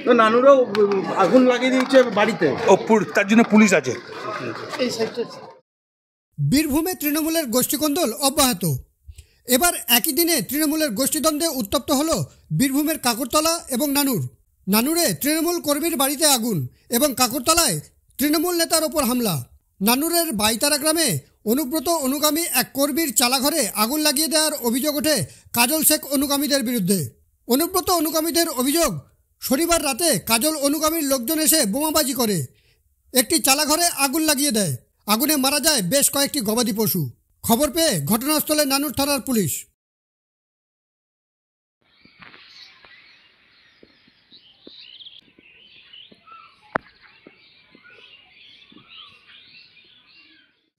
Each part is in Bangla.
তো নানুরাও আগুন লাগিয়ে দিয়েছে বাড়িতে, তার জন্য পুলিশ আছে। বীরভূমে তৃণমূলের গোষ্ঠীকন্দল অব্যাহত। এবার একই দিনে তৃণমূলের গোষ্ঠীদ্বন্দ্বে উত্তপ্ত হল বীরভূমের কাকরতলা এবং নানুরে তৃণমূল কর্মীর বাড়িতে আগুন এবং কাকরতলায় তৃণমূল নেতার ওপর হামলা। নানুরের বাইতারা গ্রামে অনুব্রত অনুগামী এক কর্মীর চালাঘরে আগুন লাগিয়ে দেওয়ার অভিযোগ ওঠে কাজল শেখ অনুগামীদের বিরুদ্ধে। অনুব্রত অনুগামীদের অভিযোগ, শনিবার রাতে কাজল অনুগামীর লোকজন এসে বোমাবাজি করে একটি চালাঘরে আগুন লাগিয়ে দেয়। আগুনে মারা যায় বেশ কয়েকটি গবাদি পশু। খবর পেয়ে ঘটনাস্থলে নানুর থানার পুলিশ।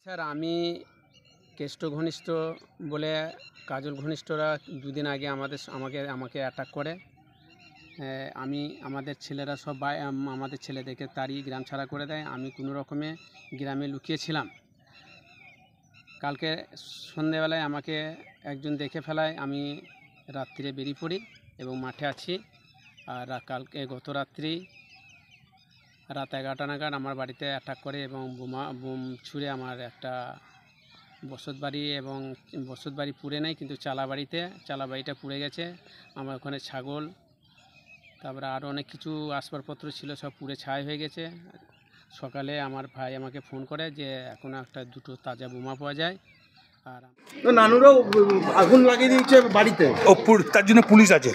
স্যার, আমি কেষ্ট ঘনিষ্ঠ বলে কাজল ঘনিষ্ঠরা দুদিন আগে আমাকে অ্যাটাক করে। আমাদের ছেলেরা সব আমাদের ছেলেদেরকে তাড়িয়ে গ্রাম ছাড়া করে দেয়। আমি কোনো রকমে গ্রামে লুকিয়েছিলাম। কালকে সন্ধেবেলায় আমাকে একজন দেখে ফেলায়। আমি রাত্রিরে বেরিয়ে পড়ি এবং মাঠে আছি। আর কালকে গত রাত্রি রাত 11টা নাগাদ আমার বাড়িতে অ্যাটাক করে এবং বোম ছুঁড়ে আমার একটা বসতবাড়ি পুড়ে নেয়, কিন্তু চালাবাড়িটা পুড়ে গেছে। আমার ওখানে ছাগল, তারপরে আরও অনেক কিছু আসবাবপত্র ছিল, সব পুড়ে ছাই হয়ে গেছে। সকালে আমার ভাই আমাকে ফোন করে যে এখন দুটো তাজা বোমা পাওয়া যায়। আর নানুরাও আগুন লাগিয়ে দিয়েছে বাড়িতে, তার জন্য পুলিশ আছে।